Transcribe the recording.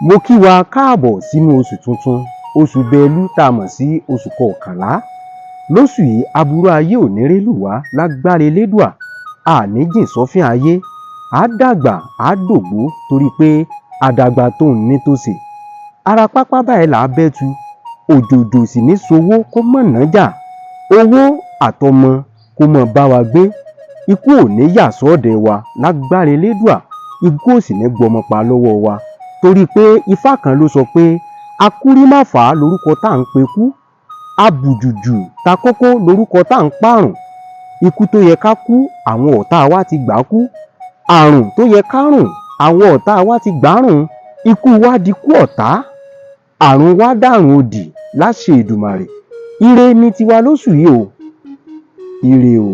Mo kí wa káàbọ̀ sínú oṣù tuntun, oṣù Bẹ́lú tá a mọ̀ sí oṣù kọkànlá. Lóṣù yìí aburú ayé ò ní rélù wá lágbára Elédùà, àní jìn sọ́fìn ayé, á dàgbà á dògbó torí pé àdàgbà tó ń ní tòsè. Ara pápá báyìí là á bẹ́tu, òjòjò sì ní sowó kó mọ̀ nájà, owó àtọmọ kó mọ̀ bá wa gbé. Ikú ò ní yà sọ́ọ̀dẹ̀ wa lágbára Elédùà, ikú ò sì ní gbọmọ pa lọ́wọ́ wa torí pé Ifá kan ló sọ pé akúrímáfà lórúkọ tá à ń pe kú, abùjùjù ta kókó lórúkọ tá à ń pààrùn. Ikú tó yẹ ká kú àwọn ọ̀tá wa ti gbà kú, àrùn tó yẹ ká rùn àwọn ọ̀tá wa ti gbárùn. Ikú wa di kú ọ̀tá, àrùn wa dàrùn òdì láṣẹ Èdùmàrè. Ire ni tiwa lóṣù yìí o, ire o.